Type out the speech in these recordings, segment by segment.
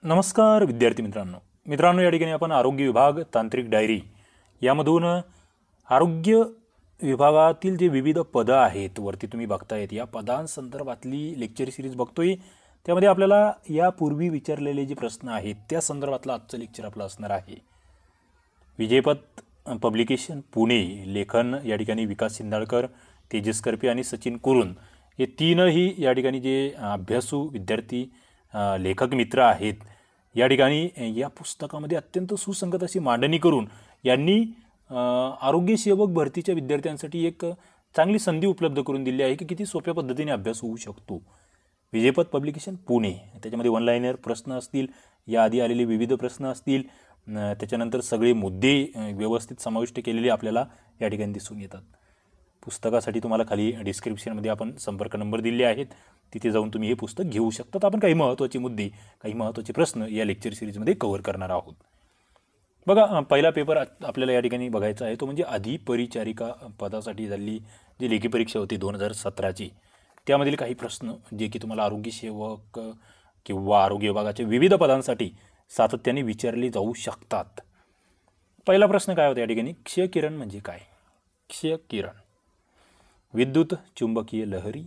नमस्कार विद्यार्थी मित्रांनो या ठिकाणी आपण आरोग्य विभाग तांत्रिक डायरी यामधून आरोग्य विभागातील जे विविध पदं आहेत वरती तुम्ही बघतायत या पदांसंदर्भातली लेक्चर सिरीज बघतोय। त्यामध्ये आपल्याला यापूर्वी विचारलेले जे प्रश्न आहेत त्या संदर्भातलं आजचं लेक्चर आपलं असणार आहे। विजयपथ पब्लिकेशन पुणे, लेखन या ठिकाणी विकास सिंधाळकर, तेजस करपे आणि सचिन कुरुन हे तीनही या ठिकाणी जे अभ्यासू विद्यार्थी लेखक मित्र आहेत या ठिकाणी या पुस्तकामध्ये अत्यंत सुसंगत अशी मांडणी करून यांनी आरोग्य सेवक भरतीच्या विद्यार्थ्यांसाठी एक चांगली संधी उपलब्ध करून दिली आहे की किती सोप्या पद्धतीने अभ्यास होऊ शकतो। विजयपथ पब्लिकेशन पुणे, त्याच्यामध्ये वन लाइनर प्रश्न असतील, याआधी आलेले विविध प्रश्न असतील, त्याच्यानंतर सगळे मुद्दे व्यवस्थित समाविष्ट केलेले आपल्याला या ठिकाणी दिसून येतात। पुस्तकासाठी तुम्हाला खाली डिस्क्रिप्शनमध्ये आपण संपर्क नंबर दिले आहेत, तिथे जाऊन तुम्ही हे पुस्तक घेऊ शकता। आपण काही महत्त्वाचे मुद्दे, काही महत्त्वाचे प्रश्न या लेक्चर सिरीजमध्ये कव्हर करणार आहोत। बघा, पहिला पेपर आपल्याला या ठिकाणी बघायचा आहे तो म्हणजे अधिपरिचारिका पदासाठी झालेली जी लेखी परीक्षा होती 2017ची, त्यामधील काही प्रश्न जे की तुम्हाला आरोग्य सेवक किंवा आरोग्य विभागाच्या विविध पदांसाठी सातत्याने विचारले जाऊ शकतात। पहिला प्रश्न काय होता या ठिकाणी, क्षकिरण म्हणजे काय? क्षकिरण विद्युत चुंबकीय लहरी,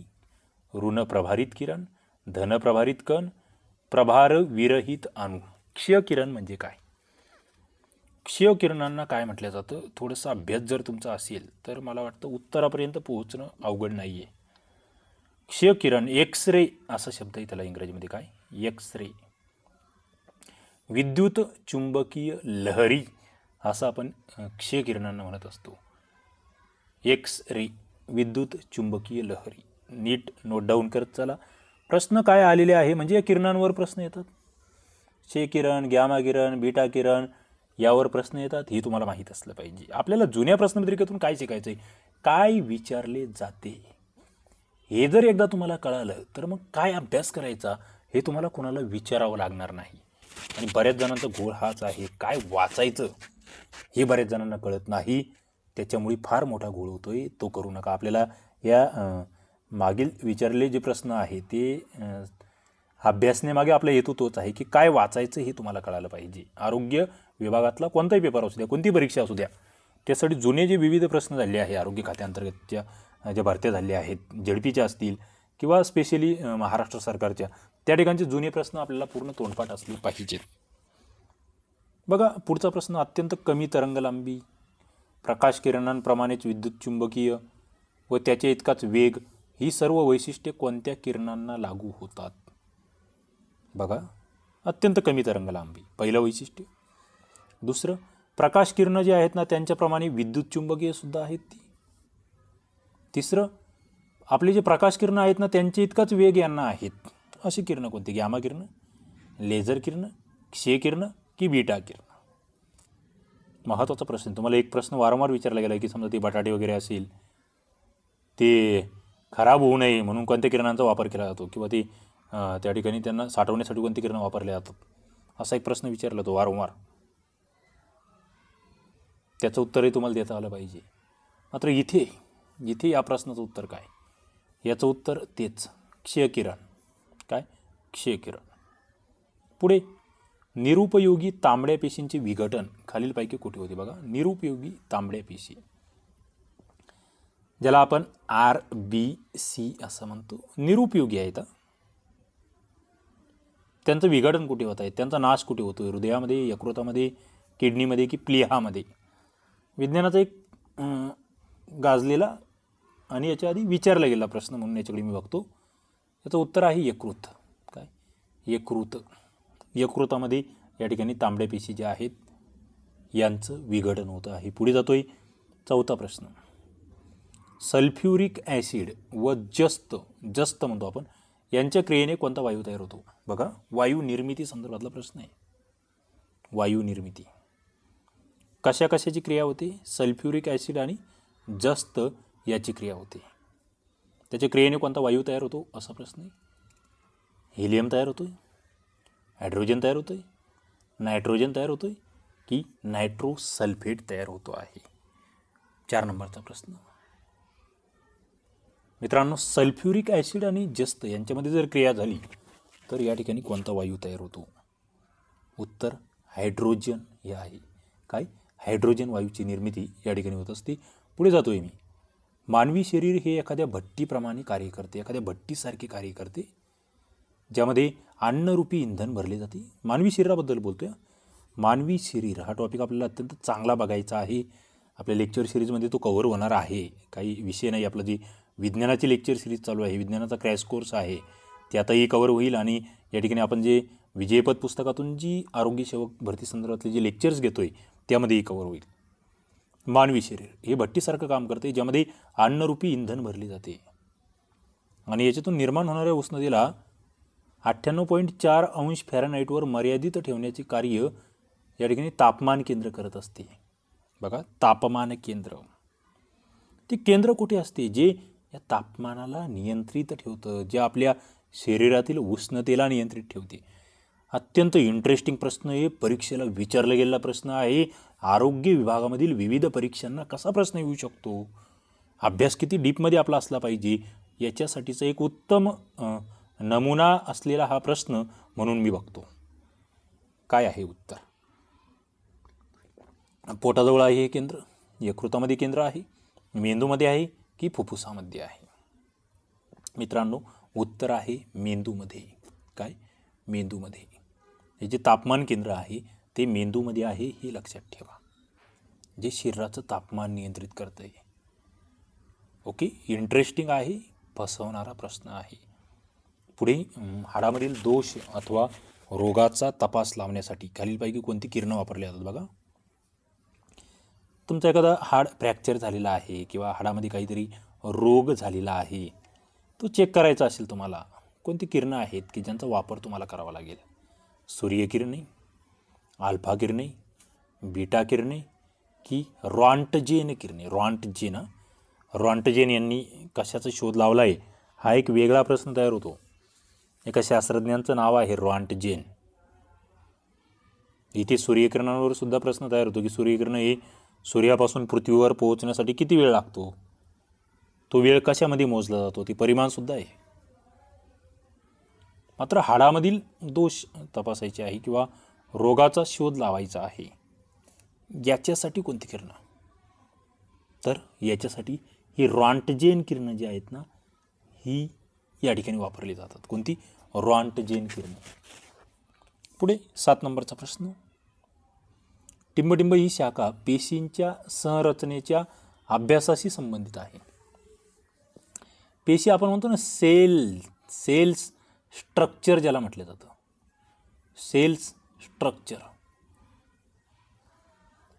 ऋण प्रभारित किरण, धन प्रभारित कण, प्रभार विरहित अणु। क्षकिरण म्हणजे काय? क्षकिरणांना काय म्हटलं जातं? थोडासा अभ्यास जर तुमचा असेल तर मला वाटतं उत्तरापर्यंत पोहोचणं अवघड नाहीये। क्षकिरण एक्स रे असा शब्द आहे त्याला इंग्रजीमध्ये, काय? X ray. विद्युत चुंबकीय लहरी असं आपण क्षकिरणांना म्हणत असतो। एक्स रे, विद्युत चुंबकीय लहरी, नीट नोट डाऊन करत चला। प्रश्न काय आलेले आहे म्हणजे या किरणांवर प्रश्न येतात, क्षे किरण, गॅमा किरण, बीटा किरण यावर प्रश्न येतात, हे तुम्हाला माहीत असलं पाहिजे। आपल्याला जुन्या प्रश्नपत्रिकेतून काय शिकायचं आहे, काय विचारले जाते हे जर एकदा तुम्हाला कळालं तर मग काय अभ्यास करायचा हे तुम्हाला कोणाला विचारावं लागणार नाही। आणि बऱ्याच जणांचा घोळ हाच आहे, काय वाचायचं हे बऱ्याच जणांना कळत नाही, त्याच्यामुळे फार मोठा घोळ होतोय, तो करू नका। आपल्याला या मागील विचारले जे प्रश्न आहे ते अभ्यासण्यामागे आपला हेतू तोच आहे की काय वाचायचं हे तुम्हाला कळालं पाहिजे। आरोग्य विभागातला कोणताही पेपर असू द्या, कोणती परीक्षा असू द्या, त्यासाठी जुने जे विविध प्रश्न झाले आहे आरोग्य खात्याअंतर्गतच्या ज्या भरत्या झाल्या आहेत, झेडपीच्या असतील किंवा स्पेशली महाराष्ट्र सरकारच्या, त्या ठिकाणचे जुने प्रश्न आपल्याला पूर्ण तोंडपाठ असले पाहिजेत। बघा, पुढचा प्रश्न, अत्यंत कमी तरंगलांबी, प्रकाश किरणांप्रमाणेच विद्युत चुंबकीय व त्याच्या इतकाच वेग ही सर्व वैशिष्ट्ये कोणत्या किरणांना लागू होतात? बघा, अत्यंत कमी तरंगलांबी पहिलं वैशिष्ट्य। दुसरं, प्रकाश किरणं जे आहेत ना त्यांच्याप्रमाणे विद्युत चुंबकीय सुद्धा आहेत ती। तिसरं, आपले जे प्रकाश किरणं आहेत ना त्यांचे इतकाच वेग यांना आहेत, अशी किरणं कोणती? गॅमा किरणं, लेझर किरणं, क्षे किरणं की बीटा किरणं? महत्त्वाचा प्रश्न, तुम्हाला एक प्रश्न वारंवार विचारला गेला की समजा ते बटाटे वगैरे असेल ते खराब होऊ नये म्हणून कोणत्या किरणांचा वापर केला जातो, किंवा ते त्या ठिकाणी त्यांना साठवण्यासाठी कोणती किरणं वापरले जातात, असा एक प्रश्न विचारला तो वारंवार, त्याचं उत्तरही तुम्हाला देता आलं पाहिजे। मात्र इथे या प्रश्नाचं उत्तर काय? याचं उत्तर तेच, क्षकिरण। काय? क्षकिरण। पुढे, निरुपयोगी तांबड्या पेशींचे विघटन खालीलपैकी कुठे होते? बघा, निरुपयोगी तांबड्या पेशी ज्याला आपण RBC असं म्हणतो, निरुपयोगी आहेत, त्यांचं विघटन कुठे होत आहे, त्यांचा नाश कुठे होतो? हृदयामध्ये, यकृतामध्ये, किडनीमध्ये की प्लीहामध्ये? विज्ञानाचा एक गाजलेला आणि याच्या आधी विचारला गेला प्रश्न म्हणून याच्याकडे मी बघतो, याचं उत्तर आहे यकृत। काय? यकृत। यकृतामध्ये या ठिकाणी तांबड्या पेशी ज्या आहेत यांचं विघटन होतं आहे। पुढे जातोय चौथा प्रश्न, सल्फ्युरिक ॲसिड व जस्त म्हणतो आपण, यांच्या क्रियेने कोणता वायू तयार होतो? बघा, वायू निर्मिती संदर्भातला प्रश्न आहे। वायू निर्मिती कशा कशाची क्रिया होते? सल्फ्युरिक ॲसिड आणि जस्त याची क्रिया होते, त्याच्या क्रियेने कोणता वायू तयार होतो असा प्रश्न आहे। हिलियम तयार होतोय, हायड्रोजन तयार होतोय, नायट्रोजन तयार होतोय की नायट्रोसल्फेट तयार होतो आहे? 4 नंबरचा प्रश्न मित्रांनो, सल्फ्युरिक ॲसिड आणि जस्त यांच्यामध्ये जर क्रिया झाली तर या ठिकाणी कोणता वायू तयार होतो? उत्तर हायड्रोजन हे आहे. काय? हायड्रोजन वायूची निर्मिती या ठिकाणी होत असते. पुढे जातोय मी. मानवी शरीर हे एखाद्या भट्टीप्रमाणे कार्य करते, एखाद्या भट्टीसारखे कार्य करते, ज्यामध्ये अन्नरूपी इंधन भरले जाते. मानवी शरीराबद्दल बोलतोय. मानवी शरीर हा टॉपिक आपल्याला अत्यंत चांगला बघायचा आहे. आपल्या लेक्चर सिरीजमध्ये तो कव्हर होणार आहे. काही विषय नाही. आपलं जे विज्ञानाची लेक्चर सिरीज चालू आहे, विज्ञानाचा क्रॅश कोर्स आहे, ते आताही कव्हर होईल. आणि या ठिकाणी आपण जे विजयपथ पुस्तकातून जी आरोग्य सेवक भरती संदर्भातले जे लेक्चर्स घेतोय त्यामध्येही कव्हर होईल. मानवी शरीर हे भट्टीसारखं काम करते, ज्यामध्ये अन्नरूपी इंधन भरले जाते आणि याच्यातून निर्माण होणाऱ्या उष्णतेला 98.4 अंश फॅरनहाईटवर मर्यादित ठेवण्याचे कार्य या ठिकाणी तापमान केंद्र करत असते. बघा, तापमान केंद्र. ते केंद्र कुठे असते? जे या तापमानाला नियंत्रित ठेवतं, जे आपल्या शरीरातील उष्णतेला नियंत्रित ठेवते. अत्यंत इंटरेस्टिंग प्रश्न आहे. परीक्षेला विचारला गेलेला प्रश्न आहे. आरोग्य विभागामधील विविध परीक्षांना कसा प्रश्न येऊ शकतो, अभ्यास किती डीपमध्ये आपला असला पाहिजे, याच्यासाठीचा एक उत्तम नमुना असलेला हा प्रश्न म्हणून मी बघतो. काय आहे उत्तर? पोटाजवळ आहे हे केंद्र, यकृतामध्ये केंद्र आहे, मेंदूमध्ये आहे की फुफ्फुसामध्ये आहे? मित्रांनो, उत्तर आहे मेंदूमध्ये. काय? मेंदूमध्ये. हे जे तापमान केंद्र आहे ते मेंदूमध्ये आहे, हे लक्षात ठेवा, जे शरीराचं तापमान नियंत्रित करतं आहे. ओके, इंटरेस्टिंग आहे, फसवणारा प्रश्न आहे. पुढे, हाडामधील दोष अथवा रोगाचा तपास लावण्यासाठी खालीलपैकी कोणती किरणं वापरली जातात? बघा, तुमचा एखादा हाड फ्रॅक्चर झालेला आहे किंवा हाडामध्ये काहीतरी रोग झालेला आहे, तो चेक करायचा असेल तुम्हाला, कोणती किरणं आहेत की ज्यांचा वापर तुम्हाला करावा लागेल? सूर्यकिरणे, अल्फा किरणे, बीटा किरणे की रॉन्टजेन किरणे? रॉन्टजेन यांनी कशाचा शोध लावला आहे, हा एक वेगळा प्रश्न तयार होतो. एका शास्त्रज्ञांचं नाव आहे रॉन्टजेन. इथे सूर्यकिरणांवर सुद्धा प्रश्न तयार होतो की सूर्यकिरण हे सूर्यापासून पृथ्वीवर पोहोचण्यासाठी किती वेळ लागतो, तो वेळ कशामध्ये मोजला जातो, ती परिमाणसुद्धा आहे. मात्र हाडामधील दोष तपासायचे आहे किंवा रोगाचा शोध लावायचा आहे, याच्यासाठी कोणती किरणं? तर याच्यासाठी ही रॉन्टजेन किरणं जी आहेत ना, ही या ठिकाणी वापरली जातात. कोणती? रॉन्टजेन किरणं. पुढे 7 नंबरचा प्रश्न. टिंबटिंब ही शाखा पेशींच्या संरचनेच्या अभ्यासाशी संबंधित आहे. पेशी आपण म्हणतो ना, सेल्स स्ट्रक्चर ज्याला म्हटलं जातं, सेल्स स्ट्रक्चर.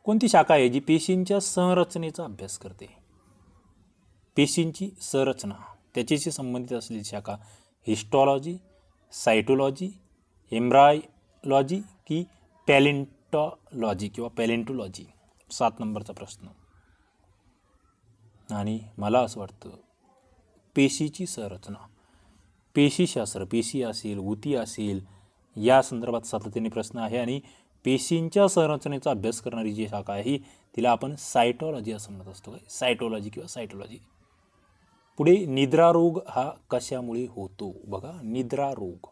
कोणती शाखा आहे जी पेशींच्या संरचनेचा अभ्यास करते? पेशींची संरचना त्याच्याशी संबंधित असलेली शाखा हिस्टॉलॉजी, सायटोलॉजी, एम्ब्रायलॉजी की पॅलेंटॉलॉजी किंवा पॅलेंटोलॉजी? 7 नंबरचा प्रश्न. आणि मला असं वाटतं पेशीची संरचना, पेशीशास्त्र, पेशी असेल, ऊती असेल, या संदर्भात सातत्याने प्रश्न आहे. आणि पेशींच्या संरचनेचा अभ्यास करणारी जी शाखा आहे तिला आपण सायटोलॉजी असं म्हणत असतो. काय? सायटोलॉजी किंवा सायटोलॉजी. पुढे, निद्रा रोग हा कशामुळे होतो? बघा, निद्रा रोग.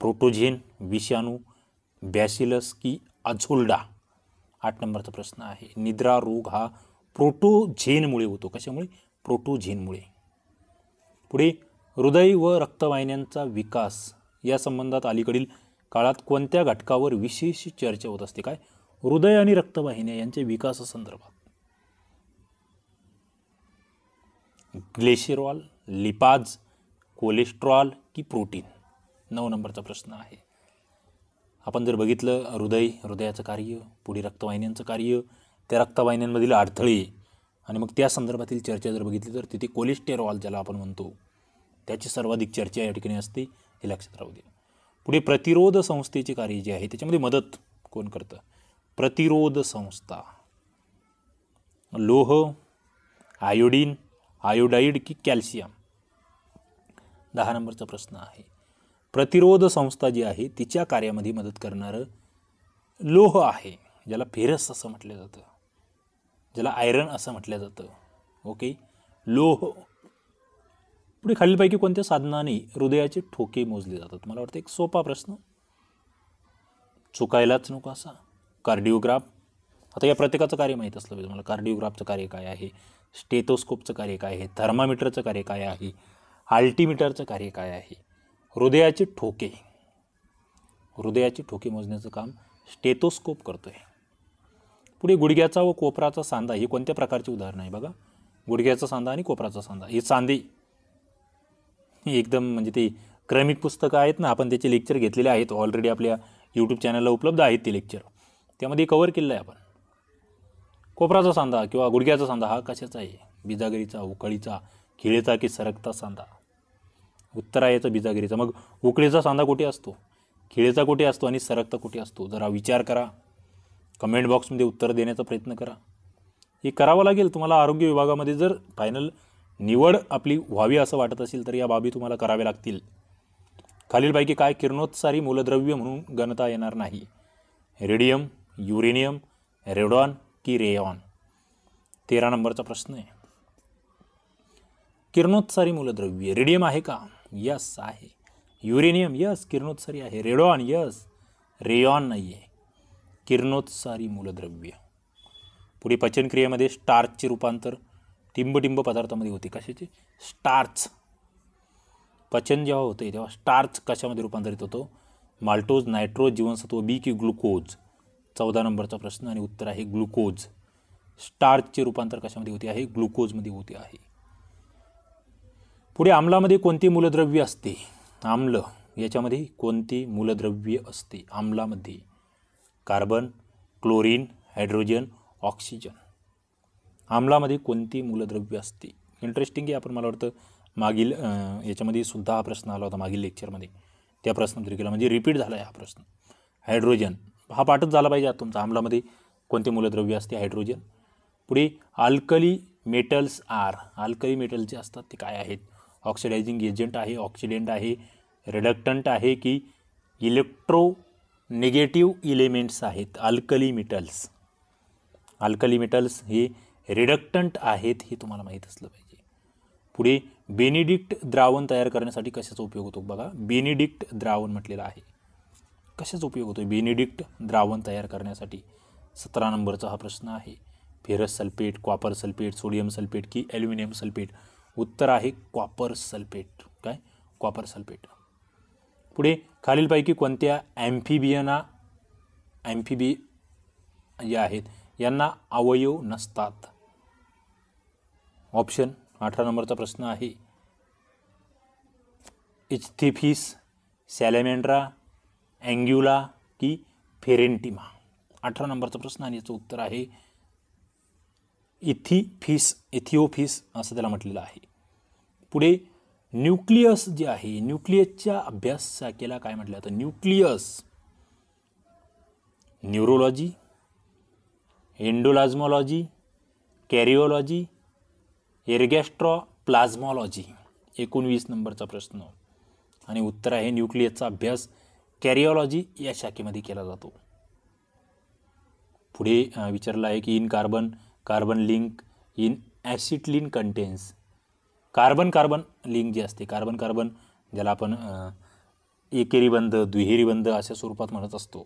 प्रोटोझेन, विषाणू, बॅसिलस की अझोल्डा? 8 नंबरचा प्रश्न आहे. निद्रा रोग हा प्रोटोझेनमुळे होतो. कशामुळे? प्रोटोझेनमुळे. पुढे, हृदय व रक्तवाहिन्यांचा विकास या संबंधात अलीकडील काळात कोणत्या घटकावर विशेष चर्चा होत असते? काय? हृदय आणि रक्तवाहिन्या यांच्या विकासासंदर्भात. ग्लिसरॉल, लिपाज, कोलेस्ट्रॉल की प्रोटीन? 9 नंबरचा प्रश्न आहे. आपण जर बघितलं, हृदयाचं कार्य, पुढे रक्तवाहिन्यांचं कार्य, त्या रक्तवाहिन्यांमधील अडथळे आणि मग त्या संदर्भातील चर्चा जर बघितली तर तिथे कोलेस्टेरॉल ज्याला आपण म्हणतो त्याची सर्वाधिक चर्चा या ठिकाणी असते, हे लक्षात राहू दे. पुढे, प्रतिरोध संस्थेचे कार्य जे आहे त्याच्यामध्ये मदत कोण करतं? प्रतिरोध संस्था. लोह, आयोडीन, आयोडाईड की कॅल्शियम? 10 नंबरचा प्रश्न आहे. प्रतिरोध संस्था जी आहे तिच्या कार्यामध्ये मदत करणारं लोह आहे, ज्याला फेरस असं म्हटलं जातं, ज्याला आयरन असं म्हटलं जातं. ओके, लोह. पुढे, खालीलपैकी कोणत्या साधनाने हृदयाचे ठोके मोजले जातात? मला वाटतं एक सोपा प्रश्न. चुकायलाच नको असा. कार्डिओग्राफ, आता या प्रत्येकाचं कार्य माहीत असलं पाहिजे तुम्हाला. कार्डिओग्राफचं कार्य काय आहे, स्टेथोस्कोपचं कार्य काय आहे, थर्मामीटरचं कार्य काय आहे, आल्टीमीटरचं कार्य काय आहे. हृदयाचे ठोके मोजण्याचं काम स्टेथोस्कोप करतोय. पुढे गुडघ्याचा व कोपराचा सांधा हे कोणत्या प्रकारचे उदाहरण आहे बघा. गुडघ्याचा सांधा आणि कोपराचा सांधा हे सांधे एकदम म्हणजे ते क्रमिक पुस्तकं आहेत ना, आपण त्याचे लेक्चर घेतलेले आहेत ऑलरेडी, आपल्या यूट्यूब चॅनलला उपलब्ध आहेत ते लेक्चर, त्यामध्ये कव्हर केलेलं आहे आपण. कोपराचा सांधा किंवा गुडघ्याचा सांधा हा कशाचा आहे, बिजागरीचा, उकळीचा, खिळेचा की सरकता सांधा. उत्तर आहे याचं बिजागरीचा. मग उकळीचा सांधा कुठे असतो, खिळेचा कुठे असतो आणि सरकता कुठे असतो, जरा विचार करा. कमेंट बॉक्समध्ये उत्तर देण्याचा प्रयत्न करा. हे करावं लागेल तुम्हाला. आरोग्य विभागामध्ये जर फायनल निवड आपली व्हावी असं वाटत असेल तर या बाबी तुम्हाला कराव्या लागतील. खालीलपैकी काय किरणोत्सारी मूलद्रव्य म्हणून गणता येणार नाही. रेडियम, युरेनियम, रेडॉन की रेयॉन. 13 नंबरचा प्रश्न आहे. किरणोत्सारी मूलद्रव्य रेडियम आहे का, यस आहे. युरेनियम यस किरणोत्सारी आहे. रेडॉन यस, रेयॉन नाही आहे. किरणोत्सारी मूलद्रव्य. पुढे पचनक्रियेमध्ये स्टार्चचे रूपांतर टिंबटिंब पदार्थामध्ये होते. कशाचे, स्टार्च. पचन जेव्हा होते तेव्हा स्टार्च कशामध्ये रूपांतरित होतो, माल्टोज, नायट्रोज, जीवनसत्व बी की ग्लुकोज. 14 नंबरचा प्रश्न आणि उत्तर आहे ग्लुकोज. स्टार्चचे रूपांतर कशामध्ये होते आहे, ग्लुकोजमध्ये होते आहे. पुढे आम्लामध्ये कोणते मूलद्रव्य असते, आम्ल याच्यामध्ये कोणते मूलद्रव्य असते आम्लामध्ये, कार्बन, क्लोरीन, हायड्रोजन, ऑक्सिजन. आम्लामध्ये कोणती मूलद्रव्य असते. इंटरेस्टिंग आहे. आपण मला वाटतं मागील याच्यामध्ये सुद्धा हा प्रश्न आला होता मागील लेक्चरमध्ये, त्या प्रश्नपत्रिकेला, म्हणजे रिपीट झाला आहे हा प्रश्न. हायड्रोजन हा पाठच झाला पाहिजे आता तुमचा. आम्लामध्ये कोणते मूलद्रव्य असते, हायड्रोजन. पुढे alkali metals are, alkali metal जे असतात ते काय आहेत, ऑक्सिडायझिंग एजंट आहे, ऑक्सिडेंट आहे, रिडक्टंट आहे की इलेक्ट्रो निगेटिव्ह इलेमेंट्स आहेत. अल्कली मेटल्स, अल्कली मेटल्स हे रिडक्टंट आहेत हे तुम्हाला माहीत असलं पाहिजे. पुढे बेनिडिक्ट द्रावण तयार करण्यासाठी कशाचा उपयोग होतो बघा. बेनिडिक्ट द्रावण म्हटलेलं आहे. कशाचा उपयोग होतो बेनिडिक्ट द्रावण तयार करण्यासाठी. 17 नंबरचा हा प्रश्न आहे. Ferrous sulphate, copper sulphate, sodium sulphate की ॲल्युमिनियम सल्फेट. उत्तर आहे कॉपर सल्फेट. काय, कॉपर सल्फेट. पुढे खालीलपैकी कोणत्या ॲम्फिबी या आहेत यांना अवयव नसतात. ऑप्शन 18 नंबरचा प्रश्न आहे. इच्थिफिस, सॅलेमेंड्रा, अँग्युला की फेरेंटिमा. 18 नंबरचा प्रश्न आणि याचं उत्तर आहे इथिओफिस असं त्याला म्हटलेलं आहे. पुढे न्यूक्लियस जे आहे, न्यूक्लियसच्या अभ्यास शाखेला काय म्हटलं जातं, न्यूक्लियस. न्यूरोलॉजी, एंडोलाज्मॉलॉजी, कॅरिओलॉजी, एरगॅस्ट्रोप्लाझ्मॉलॉजी. 19 नंबरचा प्रश्न आणि उत्तर आहे न्यूक्लियसचा अभ्यास कॅरिओलॉजी या शाखेमध्ये केला जातो. पुढे विचारलं आहे की in carbon link in acetylene contains. Carbon link जी असते, कार्बन ज्याला आपण एकेरी बंध, दुहेरी बंध अशा स्वरूपात म्हणत असतो.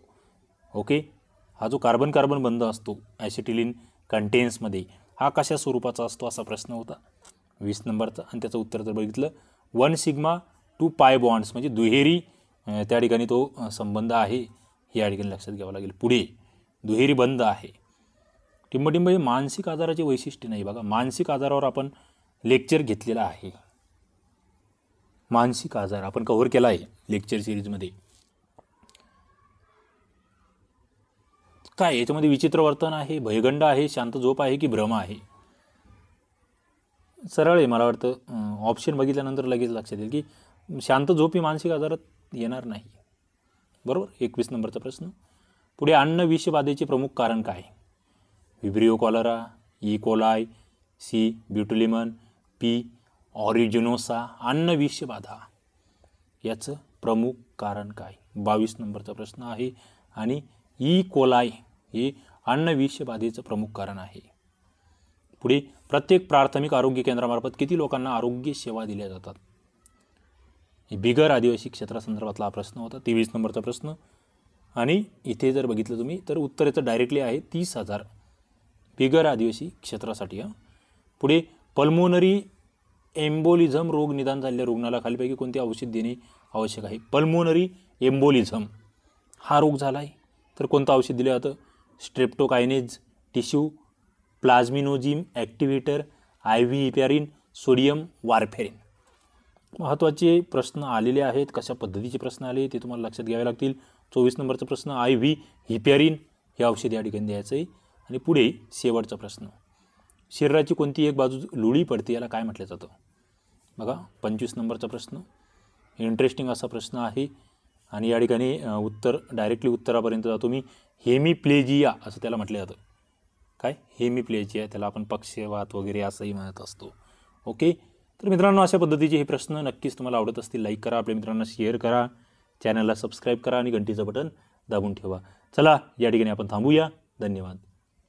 ओके, हा जो कार्बन बंध असतो ॲसिटिलीन कंटेन्समध्ये हा कशा स्वरूपाचा असतो असा प्रश्न होता 20 नंबरचा. आणि त्याचं उत्तर जर बघितलं 1 सिग्मा 2 पाय बॉन्ड्स म्हणजे दुहेरी त्या ठिकाणी तो संबंध आहे हे या ठिकाणी लक्षात घ्यावं लागेल. पुढे दुहेरी बंध आहे. टिंबटिंब हे मानसिक आजाराचे वैशिष्ट्य नाही बघा. मानसिक आजारावर आपण लेक्चर घेतलेला आहे. मानसिक आजार आपण कव्हर केला आहे लेक्चर सिरीजमध्ये. काय याच्यामध्ये विचित्र वर्तन आहे, भयगंड आहे, शांत झोप आहे की भ्रम आहे. सरळ आहे. मला वाटतं ऑप्शन बघितल्यानंतर लगेच लक्षात येईल की शांत झोप ही मानसिक आजारात येणार नाही. बरोबर. 21 नंबरचा प्रश्न. पुढे अन्न विषबाधेचे प्रमुख कारण काय. व्हिब्रिओ cholera, E coli, C ब्युटुलिमन, P ऑरिजिनोसा. अन्न विषबाधा याचं प्रमुख कारण काय. 22 नंबरचा प्रश्न आहे आणि ई कोलाय हे अन्न विषबाधेचं प्रमुख कारण आहे. पुढे प्रत्येक प्राथमिक आरोग्य केंद्रामार्फत किती लोकांना आरोग्य सेवा दिल्या जातात. बिगर आदिवासी क्षेत्रासंदर्भातला हा प्रश्न होता. 23 नंबरचा प्रश्न. आणि इथे जर बघितलं तुम्ही तर उत्तर याचं डायरेक्टली आहे 30,000 बिगर आदिवासी क्षेत्रासाठी. पुढे पल्मोनरी एम्बोलिझम रोग निदान झालेल्या रुग्णाला खालीपैकी कोणते औषध देणे आवश्यक आहे. पल्मोनरी एम्बोलिझम हा रोग झाला आहे तर कोणतं औषध दिलं जातं. Streptokinase, tissue plasminogen activator, IV heparin, sodium warfarin. महत्त्वाचे प्रश्न आलेले आहेत. कशा पद्धतीचे प्रश्न आले ते तुम्हाला लक्षात घ्यावे लागतील. 24 नंबरचा प्रश्न IV हिपॅरिन हे औषध या ठिकाणी द्यायचं आहे. आणि पुढे शेवटचा प्रश्न, शरीराची कोणती एक बाजू लुळी पडते याला काय म्हटलं जातं. बघा 25 नंबरचा प्रश्न इंटरेस्टिंग असा प्रश्न आहे आणि या ठिकाणी उत्तर डायरेक्टली उत्तरापर्यंत जातो मी. हेमिप्लेजिया असं त्याला म्हटलं जातं. काय हेमिप्लेजिया, त्याला आपण पक्षवात वगैरे असंही म्हणत असतो. ओके, तर मित्रांनो अशा पद्धतीचे हे प्रश्न नक्कीच तुम्हाला आवडत असतील. लाईक करा, आपल्या मित्रांना शेअर करा, चॅनलला सबस्क्राईब करा आणि घंटीचं बटन दाबून ठेवा. चला या ठिकाणी आपण थांबूया. धन्यवाद.